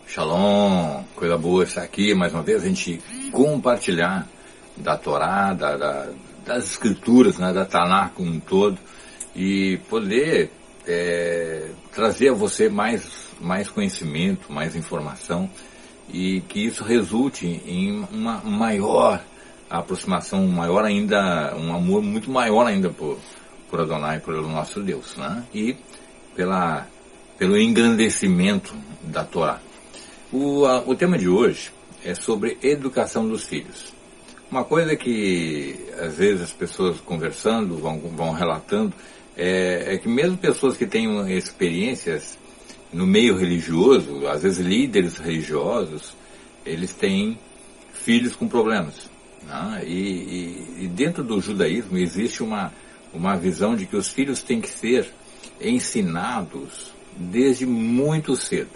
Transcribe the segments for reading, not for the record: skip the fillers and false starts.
Shalom, coisa boa estar aqui mais uma vez, a gente compartilhar da Torá, das escrituras, né, da Tanakh como um todo, e poder trazer a você mais conhecimento, mais informação, e que isso resulte em uma maior aproximação, maior ainda, um amor muito maior ainda por Adonai, pelo nosso Deus, né, e pelo engrandecimento da Torá. O tema de hoje é sobre educação dos filhos. Uma coisa que às vezes as pessoas conversando vão relatando é que mesmo pessoas que tenham experiências no meio religioso, às vezes líderes religiosos, eles têm filhos com problemas, né? E dentro do judaísmo existe uma visão de que os filhos têm que ser ensinados desde muito cedo.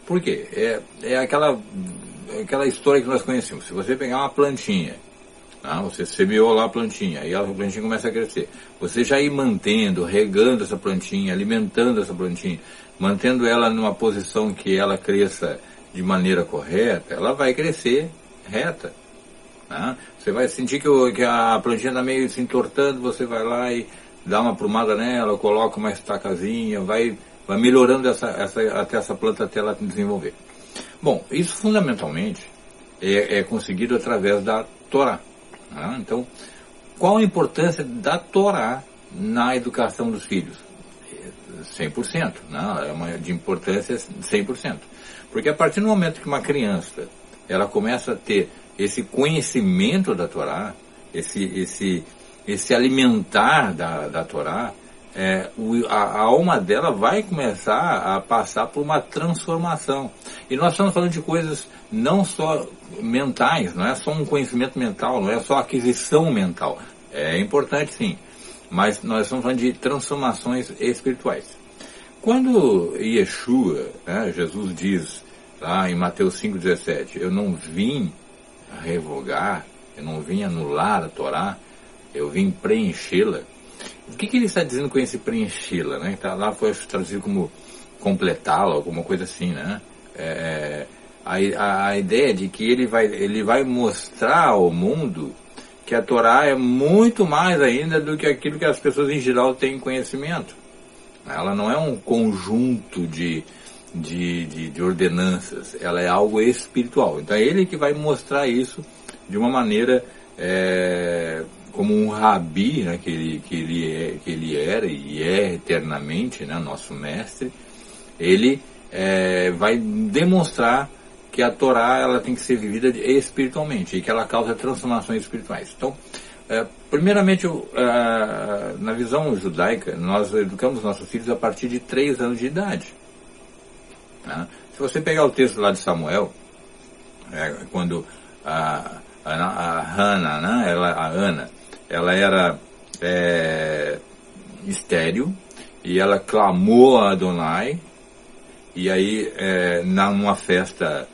Por quê? É aquela história que nós conhecemos. Se você pegar uma plantinha, tá? Você semeou lá a plantinha, aí a plantinha começa a crescer. Você já ir mantendo, regando essa plantinha, alimentando essa plantinha, mantendo ela numa posição que ela cresça de maneira correta, ela vai crescer reta. Tá? Você vai sentir que a plantinha está meio se entortando, você vai lá e dá uma aprumada nela, coloca uma estacazinha, vai melhorando até essa planta até ela se desenvolver. Bom, isso fundamentalmente é conseguido através da Torá. Né? Então, qual a importância da Torá na educação dos filhos? 100%, né? É de importância 100%. Porque a partir do momento que uma criança ela começa a ter esse conhecimento da Torá, esse alimentar da Torá, a alma dela vai começar a passar por uma transformação. E nós estamos falando de coisas não só mentais, não é só um conhecimento mental, não é só aquisição mental. É importante sim, mas nós estamos falando de transformações espirituais. Quando Yeshua, né, Jesus diz lá em Mateus 5,17, eu não vim revogar, eu não vim anular a Torá, eu vim preenchê-la. O que ele está dizendo com esse preenchê-la, né? Tá lá foi traduzido como completá-la, alguma coisa assim, né? A ideia de que ele vai mostrar ao mundo que a Torá é muito mais ainda do que aquilo que as pessoas em geral têm conhecimento. Ela não é um conjunto de ordenanças, ela é algo espiritual. Então é ele que vai mostrar isso de uma maneira como um rabi, né, que ele era e é eternamente, né, nosso mestre. Ele vai demonstrar que a Torá ela tem que ser vivida espiritualmente e que ela causa transformações espirituais. Então, primeiramente, na visão judaica, nós educamos nossos filhos a partir de 3 anos de idade. Né? Se você pegar o texto lá de Samuel, quando a Hannah, né, a Ana, ela era estéril e ela clamou a Adonai, e aí numa festa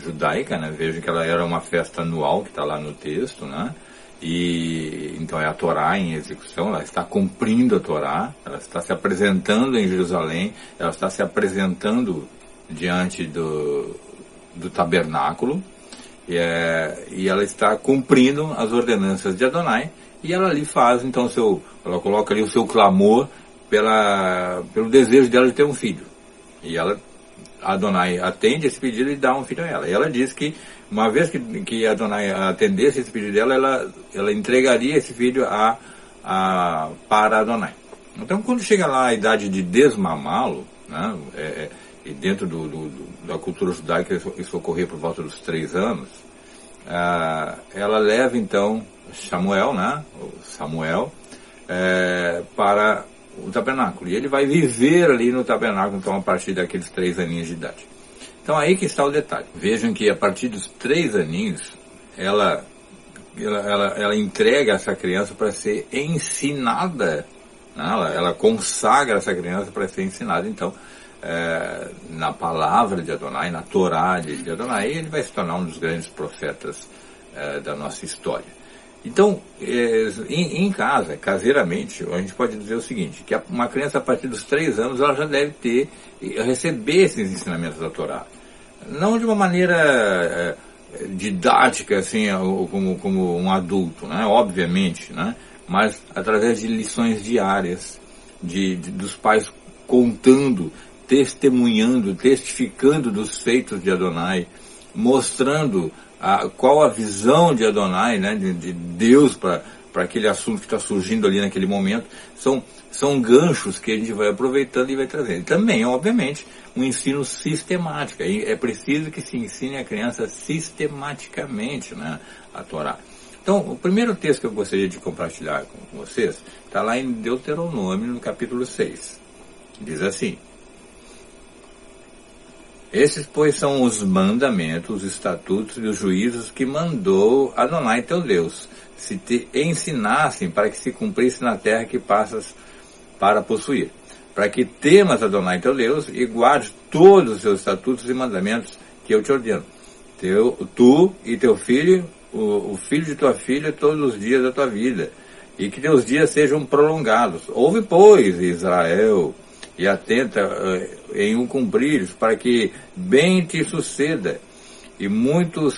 judaica, né, veja que ela era uma festa anual, que está lá no texto, né, e então é a Torá em execução, ela está cumprindo a Torá, ela está se apresentando em Jerusalém, ela está se apresentando diante do tabernáculo, e ela está cumprindo as ordenanças de Adonai, e ela ali faz, então, ela coloca ali o seu clamor pelo desejo dela de ter um filho. E Adonai atende esse pedido e dá um filho a ela. E ela diz que, uma vez que Adonai atendesse esse pedido dela, ela entregaria esse filho para Adonai. Então, quando chega lá a idade de desmamá-lo, né, e dentro da cultura judaica isso ocorria por volta dos 3 anos, ela leva então Samuel, né, para o tabernáculo, e ele vai viver ali no tabernáculo então a partir daqueles 3 aninhos de idade. Então aí que está o detalhe. Vejam que a partir dos 3 aninhos ela entrega essa criança para ser ensinada, né? Ela consagra essa criança para ser ensinada então na palavra de Adonai, na Torá de Adonai, ele vai se tornar um dos grandes profetas da nossa história. Então, em casa, caseiramente, a gente pode dizer o seguinte, que uma criança a partir dos 3 anos, ela já deve receber esses ensinamentos da Torá. não de uma maneira didática, assim, como um adulto, né? Obviamente, né? Mas através de lições diárias, dos pais contando, testemunhando, testificando dos feitos de Adonai, mostrando qual a visão de Adonai, né? de Deus para aquele assunto que está surgindo ali naquele momento. São ganchos que a gente vai aproveitando e vai trazendo. Também, obviamente, um ensino sistemático. É preciso que se ensine a criança sistematicamente, né, a Torá. Então, o primeiro texto que eu gostaria de compartilhar com vocês está lá em Deuteronômio, no capítulo 6. Diz assim: esses, pois, são os mandamentos, os estatutos e os juízos que mandou Adonai teu Deus, se te ensinassem para que se cumprisse na terra que passas para possuir, para que temas Adonai teu Deus e guardes todos os seus estatutos e mandamentos que eu te ordeno, tu e teu filho, o filho de tua filha, todos os dias da tua vida, e que teus dias sejam prolongados. Ouve, pois, Israel, e atenta em o cumprir, para que bem te suceda, e muito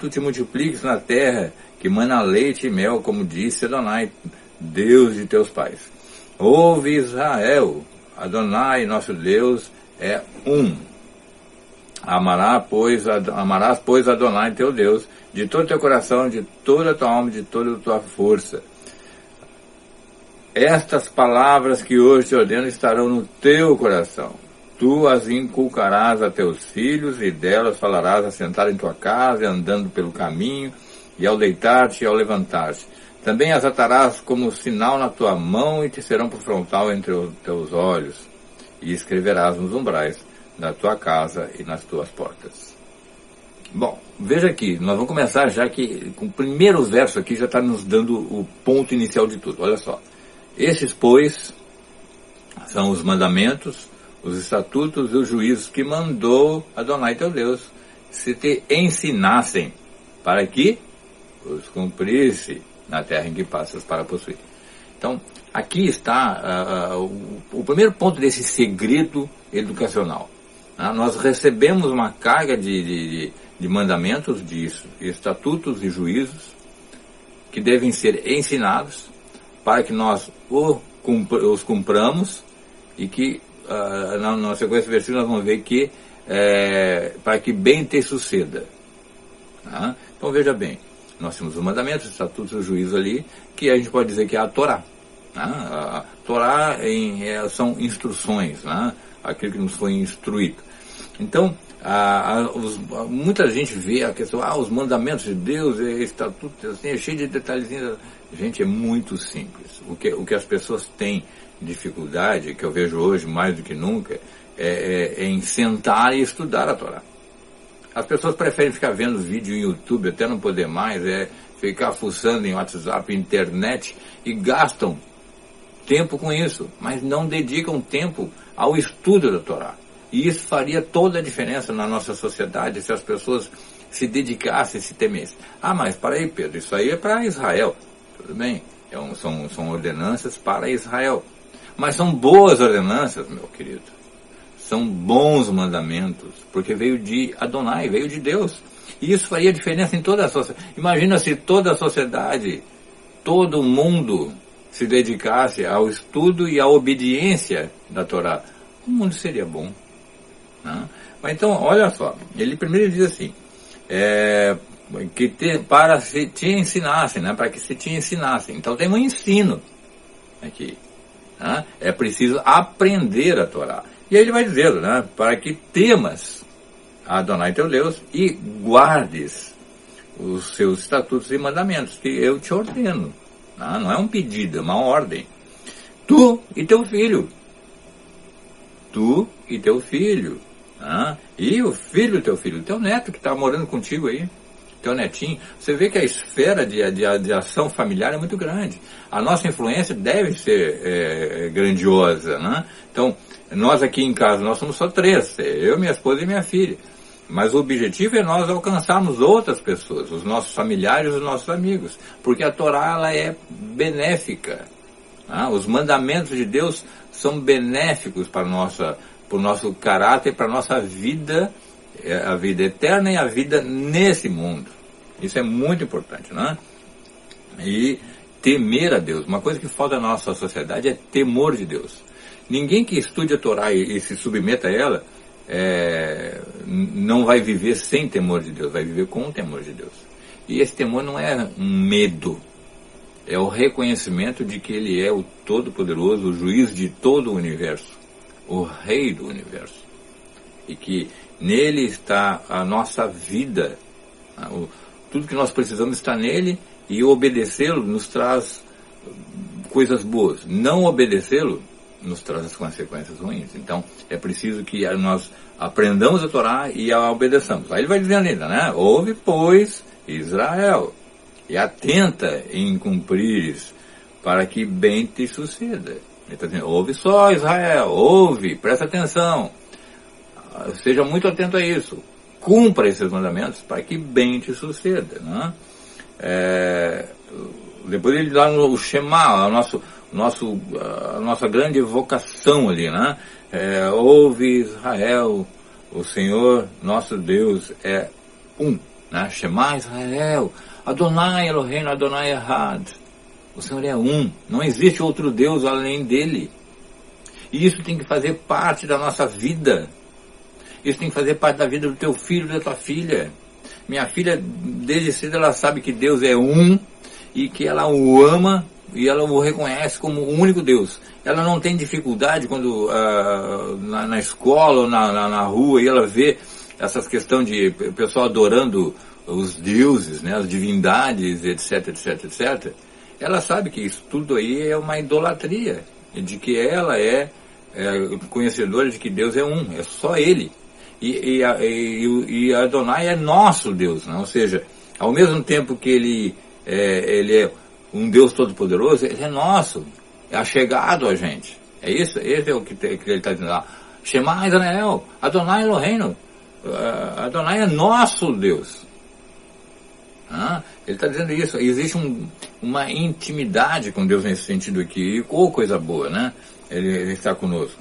te multipliques na terra, que mana leite e mel, como disse Adonai, Deus de teus pais. Ouve, Israel, Adonai, nosso Deus, é um. Amarás, pois, Adonai, teu Deus, de todo o teu coração, de toda a tua alma, de toda a tua força. Estas palavras que hoje te ordeno estarão no teu coração. Tu as inculcarás a teus filhos, e delas falarás assentado em tua casa, andando pelo caminho, e ao deitar-te e ao levantar-te. Também as atarás como sinal na tua mão, e te serão por frontal entre os teus olhos, e escreverás nos umbrais da tua casa e nas tuas portas. Bom, veja aqui, nós vamos começar já que, com o primeiro verso aqui, já está nos dando o ponto inicial de tudo. Olha só. Esses, pois, são os mandamentos, os estatutos e os juízos que mandou Adonai teu Deus, se te ensinassem, para que os cumprisse na terra em que passas para possuir. Então, aqui está o primeiro ponto desse segredo educacional. Nós recebemos uma carga de mandamentos, de estatutos e juízos que devem ser ensinados para que nós os cumpramos e que, na sequência do versículo, nós vamos ver que para que bem te suceda. Então, veja bem, nós temos os mandamentos, os estatutos e os juízos ali, que a gente pode dizer que é a Torá. A Torá são instruções, aquilo que nos foi instruído. Então, muita gente vê a questão, os mandamentos de Deus, estatuto, assim, é cheio de detalhezinhos. Gente, é muito simples. O que as pessoas têm dificuldade, que eu vejo hoje mais do que nunca, é em sentar e estudar a Torá. As pessoas preferem ficar vendo vídeo em YouTube até não poder mais, ficar fuçando em WhatsApp, internet, e gastam tempo com isso, mas não dedicam tempo ao estudo da Torá. E isso faria toda a diferença na nossa sociedade se as pessoas se dedicassem, se temessem. Mas para aí, Pedro, isso aí é para Israel. Tudo bem, são ordenanças para Israel. Mas são boas ordenanças, meu querido. São bons mandamentos, porque veio de Adonai, veio de Deus. E isso faria diferença em toda a sociedade. Imagina se toda a sociedade, todo mundo se dedicasse ao estudo e à obediência da Torá. O mundo seria bom. Mas então, olha só, ele primeiro diz assim, para se te ensinassem, para que se te ensinassem. Então tem um ensino aqui. É preciso aprender a Torá. E aí ele vai dizendo, para que temas a Adonai teu Deus e guardes os seus estatutos e mandamentos, que eu te ordeno. Não é um pedido, é uma ordem. Tu e teu filho. Tu e teu filho. E o filho do teu filho, teu neto que está morando contigo aí, teu netinho. Você vê que a esfera de ação familiar é muito grande. A nossa influência deve ser grandiosa. Então, nós aqui em casa, nós somos só 3, eu, minha esposa e minha filha. Mas o objetivo é nós alcançarmos outras pessoas, os nossos familiares, os nossos amigos. Porque a Torá, ela é benéfica. Os mandamentos de Deus são benéficos para o nosso caráter, para a nossa vida é a vida eterna e a vida nesse mundo. Isso é muito importante, né? E temer a Deus. Uma coisa que falta na nossa sociedade é temor de Deus. Ninguém que estude a Torá e se submeta a ela não vai viver sem temor de Deus, vai viver com o temor de Deus. E esse temor não é um medo, é o reconhecimento de que Ele é o Todo-Poderoso, o juiz de todo o universo, o Rei do universo. E que nele está a nossa vida. Tudo que nós precisamos está nele, e obedecê-lo nos traz coisas boas. Não obedecê-lo nos traz as consequências ruins. Então é preciso que nós aprendamos a Torá e a obedeçamos. Aí ele vai dizendo ainda, né? Ouve, pois, Israel, e atenta em cumprires, para que bem te suceda. Ele está dizendo, ouve só, Israel, ouve, presta atenção, seja muito atento a isso, cumpra esses mandamentos para que bem te suceda, né? Depois ele dá no Shema, a nossa grande vocação ali, né? Ouve, Israel, o Senhor nosso Deus é um, né? Shema Israel, Adonai Eloheinu, Adonai Echad. O Senhor é um, não existe outro Deus além dele. E isso tem que fazer parte da nossa vida. Isso tem que fazer parte da vida do teu filho, da tua filha. Minha filha, desde cedo, ela sabe que Deus é um e que ela o ama e ela o reconhece como o único Deus. Ela não tem dificuldade quando na escola ou na rua e ela vê essas questões de pessoal adorando os deuses, né, as divindades, etc, etc, etc. Ela sabe que isso tudo aí é uma idolatria, de que ela é conhecedora de que Deus é um, é só Ele. E Adonai é nosso Deus, né? Ou seja, ao mesmo tempo que Ele é um Deus todo-poderoso, Ele é nosso, é achegado a gente. É isso, esse é o que Ele está dizendo lá. Shema Israel, Adonai Eloheinu, Adonai é nosso Deus. Ele está dizendo isso. Existe uma intimidade com Deus nesse sentido aqui, ou coisa boa, né? Ele está conosco.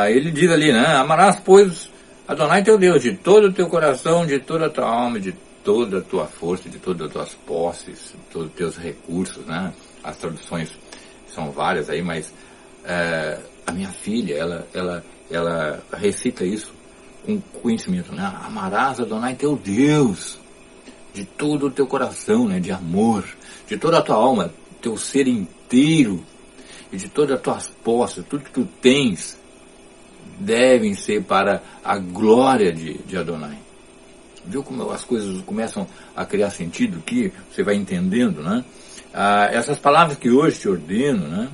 Ele diz ali, né? Amarás, pois, Adonai teu Deus, de todo o teu coração, de toda a tua alma, de toda a tua força, de todas as tuas posses, de todos os teus recursos, né? As traduções são várias aí, mas a minha filha, ela recita isso com conhecimento, né? Amarás, Adonai teu Deus, de todo o teu coração, né, de amor, de toda a tua alma, teu ser inteiro, e de todas as tuas posses, tudo que tu tens, devem ser para a glória de Adonai. Viu como as coisas começam a criar sentido aqui? Você vai entendendo, né? Essas palavras que hoje te ordeno, né,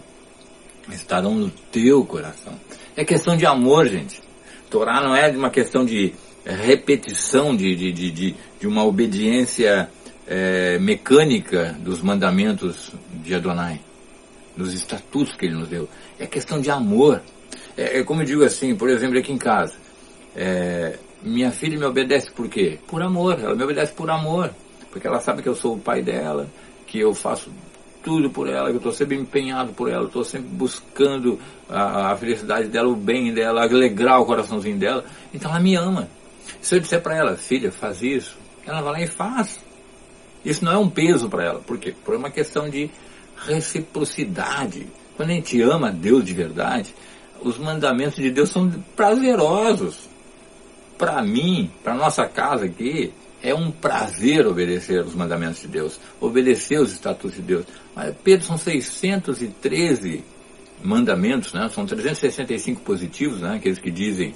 estarão no teu coração. É questão de amor, gente. Torá não é uma questão de repetição de uma obediência mecânica dos mandamentos de Adonai, dos estatutos que Ele nos deu. É questão de amor. Como eu digo assim, por exemplo, aqui em casa, minha filha me obedece por quê? Por amor. Ela me obedece por amor, porque ela sabe que eu sou o pai dela, que eu faço tudo por ela, que eu estou sempre empenhado por ela, estou sempre buscando a felicidade dela, o bem dela, alegrar o coraçãozinho dela. Então ela me ama. Se eu disser para ela, filha, faz isso, ela vai lá e faz. Isso não é um peso para ela. Por quê? Por uma questão de reciprocidade. Quando a gente ama Deus de verdade, os mandamentos de Deus são prazerosos. Para mim, para nossa casa aqui, é um prazer obedecer os mandamentos de Deus, obedecer os estatutos de Deus. Mas, Pedro, são 613 mandamentos, né? São 365 positivos, né? Aqueles que dizem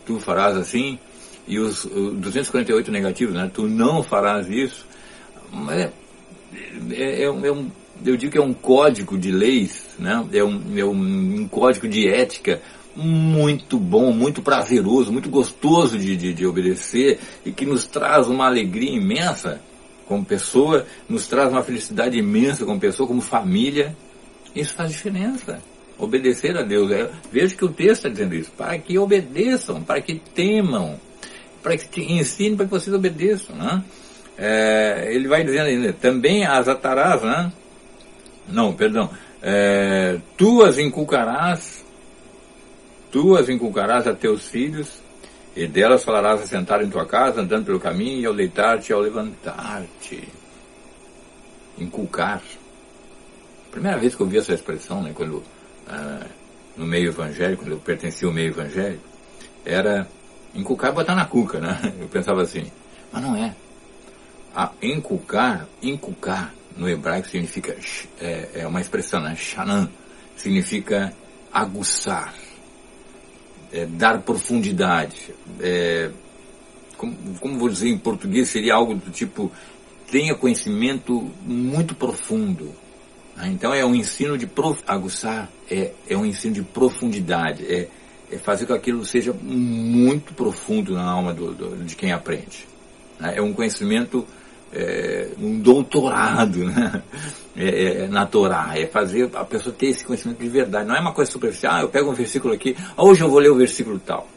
tu farás assim, e os 248 negativos, né? Tu não farás isso. Mas eu digo que é um código de leis, né? É um código de ética muito bom, muito prazeroso, muito gostoso de obedecer, e que nos traz uma alegria imensa como pessoa, nos traz uma felicidade imensa como pessoa, como família. Isso faz diferença. Obedecer a Deus. Veja que o texto está dizendo isso. Para que obedeçam, para que temam, para que te ensinem, para que vocês obedeçam, né? Ele vai dizendo ainda, também as atarás, né? Não, perdão. Tu as inculcarás a teus filhos, E delas falarás assentado em tua casa, andando pelo caminho, e ao deitar-te e ao levantar-te. Inculcar. Primeira vez que eu vi essa expressão, né, quando, no meio evangélico, quando eu pertencia ao meio evangélico, era inculcar e botar na cuca, né? Eu pensava assim, mas não é. Inculcar no hebraico significa, é uma expressão, né? Shanan, significa aguçar, dar profundidade. Como vou dizer em português, seria algo do tipo, tenha conhecimento muito profundo. Então é um ensino de aguçar, é um ensino de profundidade, é fazer com que aquilo seja muito profundo na alma de quem aprende. É um conhecimento, um doutorado, né? Na Torá, é fazer a pessoa ter esse conhecimento de verdade. Não é uma coisa superficial, eu pego um versículo aqui, hoje eu vou ler o versículo tal.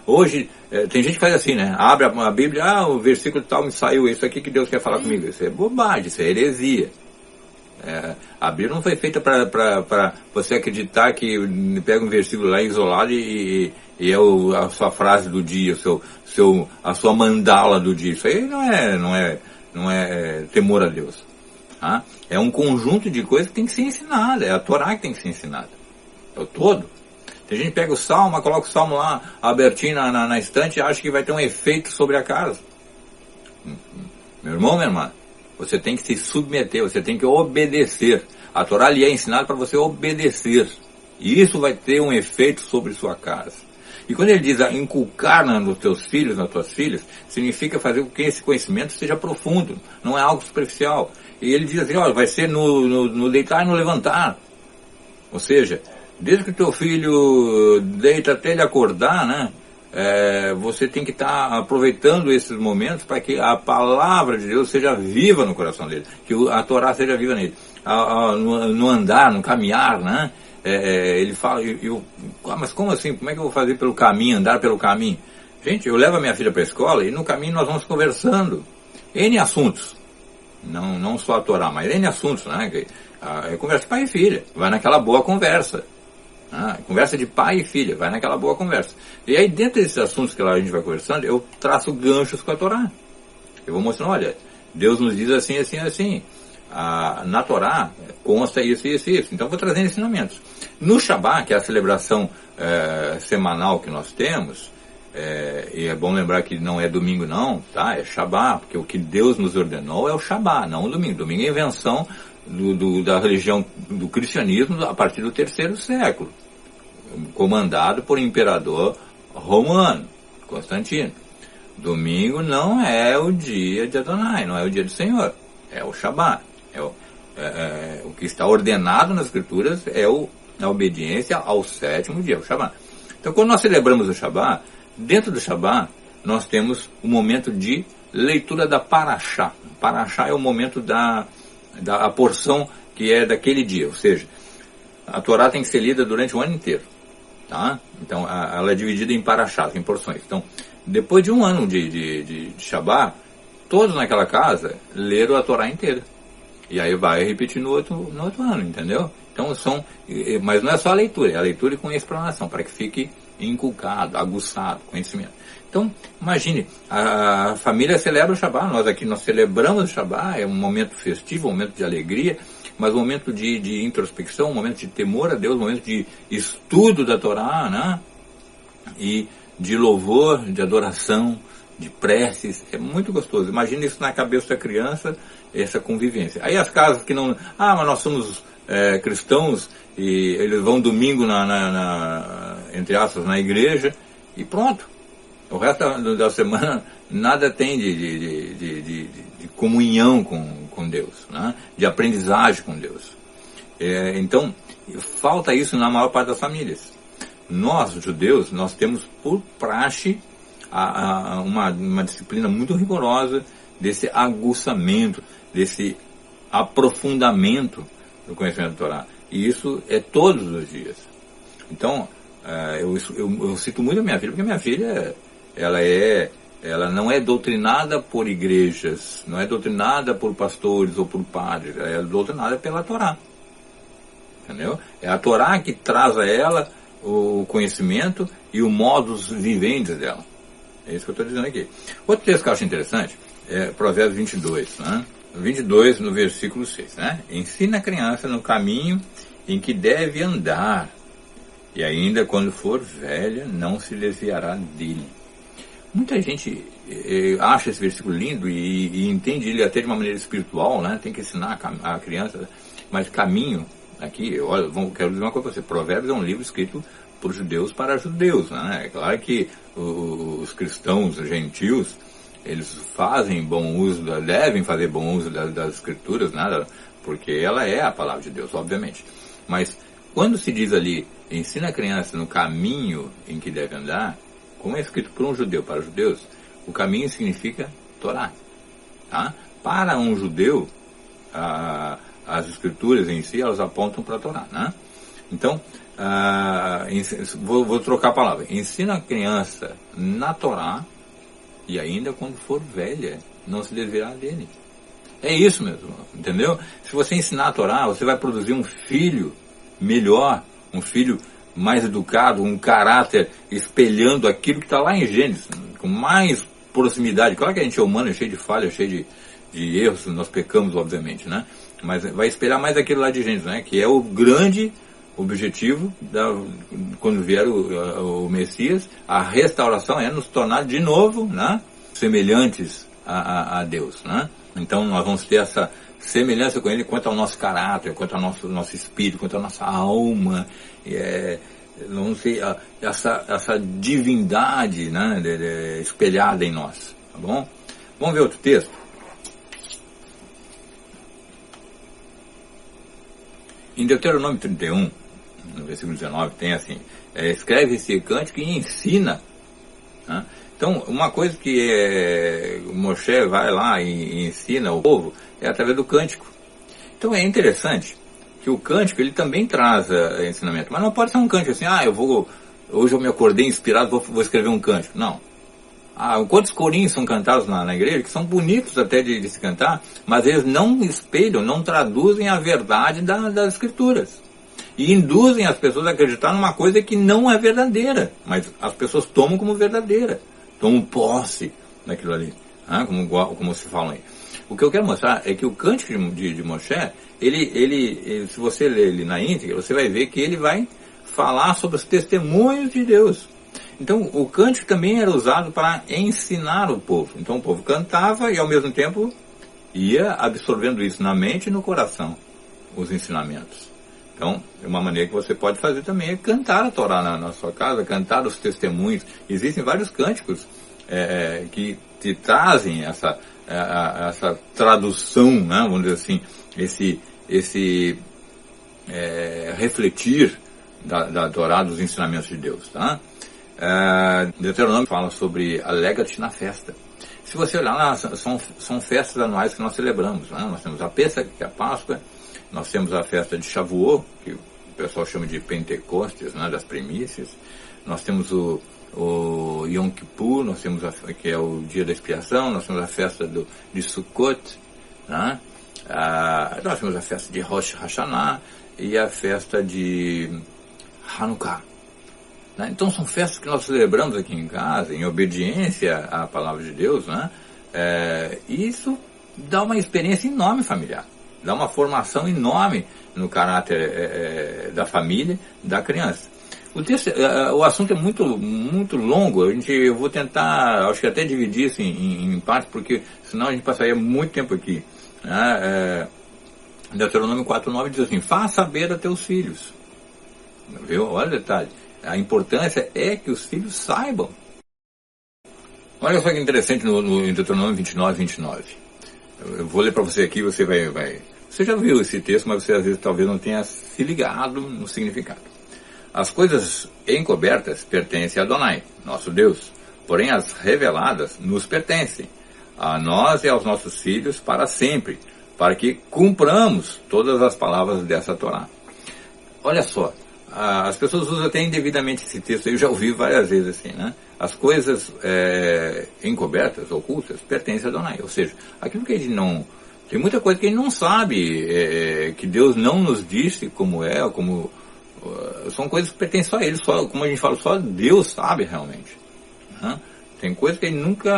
Hoje, tem gente que faz assim, né? Abre a Bíblia, o versículo tal me saiu, isso aqui que Deus quer falar comigo. Isso é bobagem, isso é heresia. A Bíblia não foi feita para você acreditar que pega um versículo lá isolado e é a sua frase do dia, a sua mandala do dia. Isso aí não é temor a Deus. Tá? É um conjunto de coisas que tem que ser ensinada, é a Torá que tem que ser ensinada. É o todo. Tem gente que pega o Salmo, coloca o Salmo lá abertinho na estante e acha que vai ter um efeito sobre a casa. Meu irmão, minha irmã, você tem que se submeter, você tem que obedecer. A Torá lhe é ensinada para você obedecer. E isso vai ter um efeito sobre sua casa. E quando ele diz inculcar nos teus filhos, nas tuas filhas, significa fazer com que esse conhecimento seja profundo, não é algo superficial. E ele diz assim, olha, vai ser no deitar e no levantar. Ou seja, desde que o teu filho deita até ele acordar, né? Você tem que estar aproveitando esses momentos para que a palavra de Deus seja viva no coração dele, que a Torá seja viva nele, no andar, no caminhar, né? Ele fala, mas como assim? Como é que eu vou fazer pelo caminho, andar pelo caminho? Gente, eu levo a minha filha para a escola e no caminho nós vamos conversando, N assuntos, não só a Torá, mas N assuntos, né? Conversa de pai e filha, vai naquela boa conversa. Conversa de pai e filha, vai naquela boa conversa. E aí dentro desses assuntos que a gente vai conversando, eu traço ganchos com a Torá. Eu vou mostrando, olha, Deus nos diz assim, assim, assim. Na Torá consta isso, isso, isso. Então eu vou trazendo ensinamentos. No Shabá, que é a celebração semanal que nós temos, e é bom lembrar que não é domingo não, tá? É Shabá, porque o que Deus nos ordenou é o Shabá, não o domingo. Domingo é invenção da religião do cristianismo a partir do 3º século, comandado por imperador romano, Constantino. Domingo não é o dia de Adonai, não é o dia do Senhor, é o Shabá. O que está ordenado nas Escrituras é a obediência ao 7º dia, o Shabá. Então, quando nós celebramos o Shabá, dentro do Shabá, nós temos o momento de leitura da Parashá. Parashá é o momento da porção que é daquele dia, ou seja, a Torá tem que ser lida durante o ano inteiro, tá? Então ela é dividida em paraxás, em porções. Então, depois de um ano de Shabá, todos naquela casa leram a Torá inteira, e aí vai repetir no outro ano, entendeu? Então mas não é só a leitura, é a leitura com explanação, para que fique inculcado, aguçado, conhecimento. Então, imagine, a família celebra o Shabá, nós celebramos o Shabá, é um momento festivo, um momento de alegria, mas um momento de introspecção, um momento de temor a Deus, um momento de estudo da Torá, né? E de louvor, de adoração, de preces, é muito gostoso. Imagine isso na cabeça da criança, essa convivência. Aí as casas que não... mas nós somos cristãos e eles vão domingo entre aspas, na igreja e pronto. O resto da semana nada tem de comunhão com Deus, né? De aprendizagem com Deus. Então, falta isso na maior parte das famílias. Nós, judeus, nós temos por praxe uma disciplina muito rigorosa desse aguçamento, desse aprofundamento do conhecimento da Torá. E isso é todos os dias. Então, eu cito muito a minha filha, porque a minha filha... Ela não é doutrinada por igrejas, não é doutrinada por pastores ou por padres, ela é doutrinada pela Torá. Entendeu? É a Torá que traz a ela o conhecimento e o modus vivendi dela. É isso que eu estou dizendo aqui. Outro texto que eu acho interessante é Provérbios 22, né? 22 no versículo 6, né? Ensina a criança no caminho em que deve andar, e ainda quando for velha não se desviará dele. Muita gente acha esse versículo lindo e entende ele até de uma maneira espiritual, né? Tem que ensinar a criança, mas caminho, aqui, olha, quero dizer uma coisa para você, Provérbios é um livro escrito por judeus para judeus, né? É claro que os cristãos gentios, eles fazem bom uso, devem fazer bom uso das escrituras, né? Porque ela é a palavra de Deus, obviamente. Mas quando se diz ali, ensina a criança no caminho em que deve andar, como é escrito por um judeu para judeus, o caminho significa Torá. Tá? Para um judeu, as escrituras em si, elas apontam para a Torá. Né? Então, vou trocar a palavra. Ensina a criança na Torá, e ainda quando for velha, não se desviará dele. É isso mesmo, entendeu? Se você ensinar a Torá, você vai produzir um filho melhor, um filho mais educado, um caráter espelhando aquilo que está lá em Gênesis, com mais proximidade. Claro que a gente é humano, é cheio de falhas, cheio de erros, nós pecamos, obviamente, né? Mas vai espelhar mais aquilo lá de Gênesis, né? Que é o grande objetivo, quando vier o Messias, a restauração é nos tornar de novo, né? Semelhantes a Deus, né? Então nós vamos ter essa semelhança com Ele quanto ao nosso caráter, quanto ao nosso espírito, quanto à nossa alma, vamos ter essa divindade, né, espelhada em nós, tá bom? Vamos ver outro texto? Em Deuteronômio 31, no versículo 19, tem assim, escreve esse cântico e ensina, né? Então, uma coisa que Moshe vai lá e ensina o povo é através do cântico. Então é interessante que o cântico ele também traz ensinamento, mas não pode ser um cântico assim, hoje eu me acordei inspirado, vou escrever um cântico. Não. Quantos corinhos são cantados na igreja, que são bonitos até de se cantar, mas eles não espelham, não traduzem a verdade das escrituras. E induzem as pessoas a acreditar numa coisa que não é verdadeira, mas as pessoas tomam como verdadeira. Tomam posse daquilo ali, né? como se fala aí. O que eu quero mostrar é que o cântico de Moshe, se você ler ele na íntegra, você vai ver que ele vai falar sobre os testemunhos de Deus. Então, o cântico também era usado para ensinar o povo. Então, o povo cantava e, ao mesmo tempo, ia absorvendo isso na mente e no coração, os ensinamentos. Então, uma maneira que você pode fazer também é cantar a Torá na sua casa, cantar os testemunhos. Existem vários cânticos que te trazem essa tradução, né, vamos dizer assim, esse refletir da Torá, dos ensinamentos de Deus. Tá? Deuteronômio fala sobre alegra-te na festa. Se você olhar lá, são festas anuais que nós celebramos. Né? Nós temos a Pêssega, que é a Páscoa. Nós temos a festa de Shavuot, que o pessoal chama de Pentecostes, né, das primícias. Nós temos o Yom Kippur, que é o dia da expiação. Nós temos a festa de Sukkot, né? Nós temos a festa de Rosh Hashanah e a festa de Hanukkah. Né? Então são festas que nós celebramos aqui em casa, em obediência à palavra de Deus, né? E isso dá uma experiência enorme familiar. Dá uma formação enorme no caráter da família, da criança. O assunto é muito longo, eu vou tentar, acho que até dividir isso em partes, porque senão a gente passaria muito tempo aqui. Né? Deuteronômio 4:9 diz assim, faz saber a teus filhos. Viu? Olha o detalhe, a importância é que os filhos saibam. Olha só que interessante em Deuteronômio 29:29. Eu vou ler para você aqui, você vai... Você já viu esse texto, mas você às vezes talvez não tenha se ligado no significado. As coisas encobertas pertencem a Adonai, nosso Deus, porém as reveladas nos pertencem, a nós e aos nossos filhos para sempre, para que cumpramos todas as palavras dessa Torá. Olha só, as pessoas usam até indevidamente esse texto, eu já ouvi várias vezes assim, né? As coisas encobertas, ocultas, pertencem a Adonai, ou seja, aquilo que a gente não... Tem muita coisa que a gente não sabe, que Deus não nos disse como é, como São coisas que pertencem só a Ele, só, como a gente fala, só Deus sabe realmente. Né? Tem coisas que nunca,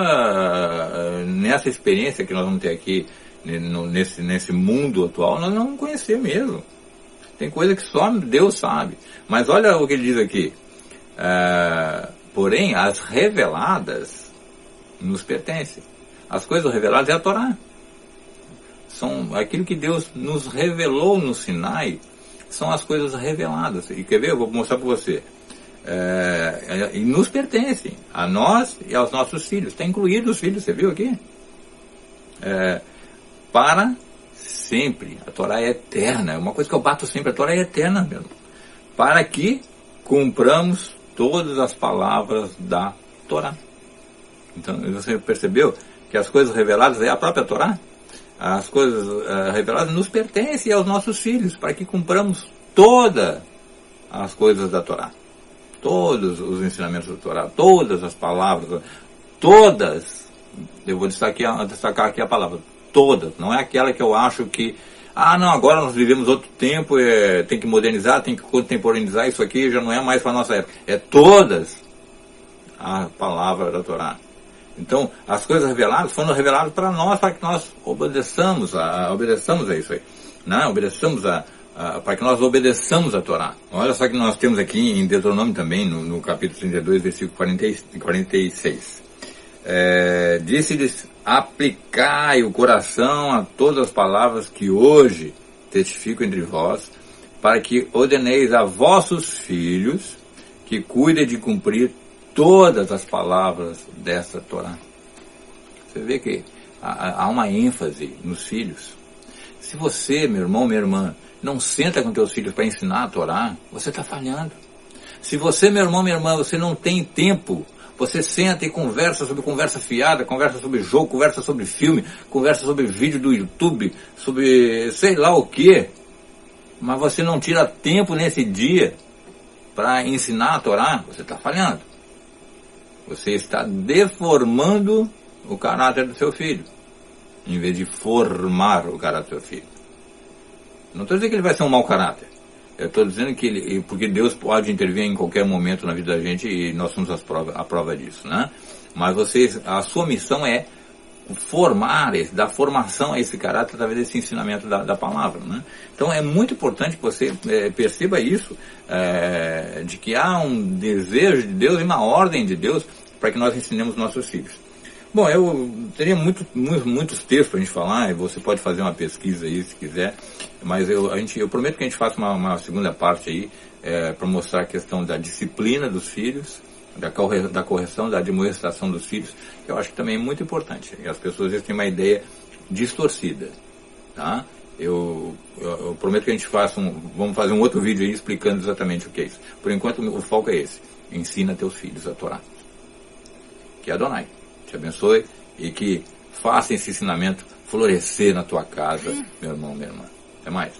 nessa experiência que nós vamos ter aqui, nesse mundo atual, nós não vamos conhecer mesmo. Tem coisa que só Deus sabe. Mas olha o que ele diz aqui. Porém, as reveladas nos pertencem. As coisas reveladas é a Torá. São aquilo que Deus nos revelou no Sinai, são as coisas reveladas. E quer ver? Eu vou mostrar para você. E nos pertencem, a nós e aos nossos filhos. Está incluído os filhos, você viu aqui? Para sempre. A Torá é eterna. É uma coisa que eu bato sempre. A Torá é eterna mesmo. Para que cumpramos todas as palavras da Torá. Então, você percebeu que as coisas reveladas é a própria Torá? As coisas reveladas nos pertencem aos nossos filhos, para que cumpramos todas as coisas da Torá. Todos os ensinamentos da Torá, todas as palavras, todas, eu vou destacar aqui a palavra, todas, não é aquela que eu acho que, não, agora nós vivemos outro tempo, tem que modernizar, tem que contemporaneizar, isso aqui já não é mais para a nossa época. É todas a palavra da Torá. Então, as coisas reveladas foram reveladas para nós, para que nós obedeçamos a isso aí. Né? Para que nós obedeçamos a Torá. Olha só que nós temos aqui em Deuteronômio também, no capítulo 32, versículo 46. Disse-lhes: aplicai o coração a todas as palavras que hoje testifico entre vós, para que ordeneis a vossos filhos que cuidem de cumprir todas as palavras dessa Torá. Você vê que há uma ênfase nos filhos. Se você, meu irmão, minha irmã, não senta com teus filhos para ensinar a Torá, você está falhando. Se você, meu irmão, minha irmã, você não tem tempo, você senta e conversa sobre conversa fiada, conversa sobre jogo, conversa sobre filme, conversa sobre vídeo do YouTube, sobre sei lá o que, mas você não tira tempo nesse dia para ensinar a Torá, você está falhando. Você está deformando o caráter do seu filho, em vez de formar o caráter do seu filho. Não estou dizendo que ele vai ser um mau caráter. Eu estou dizendo que porque Deus pode intervir em qualquer momento na vida da gente e nós somos a prova disso, né? Mas a sua missão é dar formação a esse caráter através desse ensinamento da palavra, né? Então é muito importante que você perceba isso, de que há um desejo de Deus e uma ordem de Deus para que nós ensinemos nossos filhos. Bom, eu teria muitos textos para a gente falar, e você pode fazer uma pesquisa aí se quiser, mas eu prometo que a gente faça uma segunda parte aí, para mostrar a questão da disciplina dos filhos, da correção, da admoestação dos filhos, que eu acho que também é muito importante. E as pessoas às vezes têm uma ideia distorcida, tá? Eu prometo que a gente vamos fazer um outro vídeo aí explicando exatamente o que é isso. Por enquanto o foco é esse: ensina teus filhos a Torá. Que Adonai te abençoe e que faça esse ensinamento florescer na tua casa, meu irmão, minha irmã. Até mais.